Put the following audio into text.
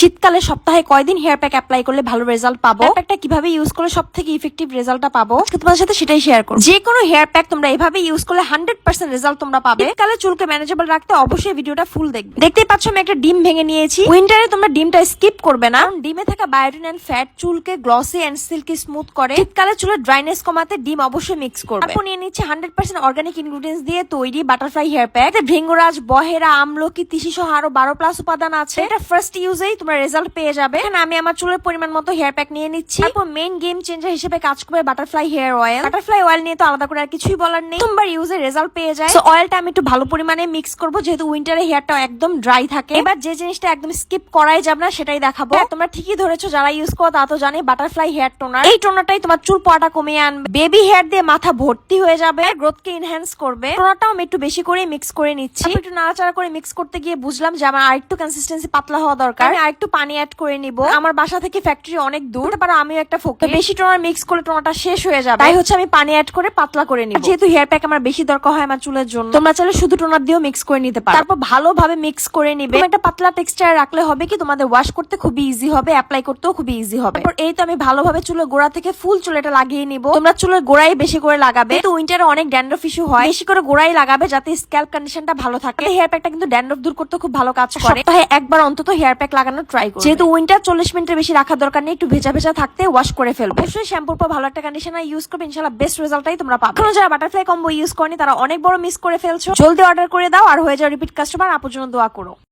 শীতকালে সপ্তাহে কয়দিন হেয়ার প্যাক অ্যাপ্লাই করলে ভালো রেজাল্ট পাবো, হেয়ার প্যাকটা কিভাবে ইউজ করলে সবথেকে ইফেক্টিভ রেজাল্টটা পাবো, তোমাদের সাথে সেটাই শেয়ার করব। যে কোনো হেয়ার প্যাক তোমরা এভাবে ইউজ করলে 100% রেজাল্ট তোমরা পাবে। শীতকালে চুলকে ম্যানেজেবল রাখতে অবশ্যই ভিডিওটা ফুল দেখবে। দেখতেই পাচ্ছ আমি একটা ডিম ভেঙে নিয়েছি। উইন্টারে তোমরা ডিমটা স্কিপ করবে না, কারণ ডিমে থাকা বায়োটিন এন্ড ফ্যাট চুলকে গ্লসি এন্ড সিল্কি স্মুথ করে। শীতকালে চুলের ড্রাইনেস কমাতে ডিম অবশ্যই মিক্স করবে। তারপর নিয়ে নিচ্ছে 100% অর্গানিক ইনগ্রেডিয়েন্টস দিয়ে তৈরি বাটারফ্লাই হেয়ার প্যাক। ভৃঙ্গরাজ, বহেরা, আমলকি, তিসি সহ আরো 12+ উপাদান আছে। এটা ফার্স্ট ইউজেই তোমরা রেজাল্ট পেয়ে যাবে। এখানে আমি আমার চুলের পরিমাণ মতো হেয়ার প্যাক নিয়ে নিচ্ছি। তারপর মেইন গেম চেঞ্জার হিসেবে কাজ করবে butterfly hair oil. Butterfly oil নিয়ে তো আলাদা করে আর কিছুই বলার নেই, প্রথমবার ইউজে রেজাল্ট পেয়ে যায়। সো অয়েলটা আমি একটু ভালো পরিমাণে মিক্স করব, যেহেতু উইন্টারে হেয়ারটা একদম ড্রাই থাকে। এবার যে জিনিসটা একদম স্কিপ করাই যাবে না সেটাই দেখাবো। তোমরা ঠিকই ধরেছো, যারা ইউজ করো তা তো জানে বাটারফ্লাই হেয়ার টোনার। এই টোনারটাই তোমার চুল পড়াটা কমিয়ে আনবে, বেবি হেয়ার দিয়ে মাথা ভর্তি হয়ে যাবে, গ্রোথকে এনহ্যান্স করবে। টোনারটাও আমি একটু বেশি করে মিক্স করে নিচ্ছি। একটু নাড়াচাড়া করে মিক্স করতে গিয়ে বুঝলাম যে আমার আরেকটু কনসিস্টেন্সি পাতলা হওয়া দরকার। আমি আরেকটু পানি অ্যাড করে নিব। আমার বাসা থেকে ফ্যাক্টরি অনেক দূর, পারে আমিও একটা ফোকে বেশি টোনার মিক্স করলে টোনারটা শেষ হয়ে যাবে, তাই হচ্ছে আমি পানি অ্যাড করে পাতলা করে নিব। যেহেতু হেয়ার প্যাক আমার বেশি দরকার হয় আমার চুলের জন্য, তোমরা চাইলে শুধু টোনার দিয়েও মিক্স করে নিতে পারো। তারপর ভালোভাবে মিক্স করে নিবে। একটা পাতলা টেক্সচার রাখলে হবে কি তোমাদের ওয়াশ করতে খুবই ইজি হবে, অ্যাপ্লাই করতেও খুবই ইজি হবে। তারপর এই তো আমি ভালোভাবে চুলের গোড়া থেকে ফুল চুল এটা লাগিয়ে নিব। তোমরা চুলের গোড়ায় বেশি করে লাগাবে, তো উইন্টারে অনেক ড্যান্ড্রফ ইস্যু হয়, বেশি করে গোড়ায় লাগাবে যাতে স্ক্যাল্প কন্ডিশনটা ভালো থাকে। হেয়ার প্যাকটা কিন্তু ড্যান্ড্রফ দূর করতে খুব ভালো কাজ করে। সপ্তাহে একবার অন্তত হেয়ার প্যাক লাগানো ট্রাই করবে। যেহেতু উইন্টার 40 মিনিটের বেশি রাখার দরকার নেই, একটু ভেজা ভেজা থাকতে ওয়াশ করে ফেলবে। অবশ্যই শ্যাম্পুর পর ভালো একটা কন্ডিশনার ইউজ করবে, ইনশাআল্লাহ বেস্ট রেজাল্টটাই তোমরা পাবে। এখন যারা বাটারফ্লাই কম্বো ইউজ করনি তারা অনেক বড় মিস করে ফেলছো, জলদি অর্ডার করে দাও আর হয়ে যাও রিপিট কাস্টমার। আপন জন্য দোয়া করো।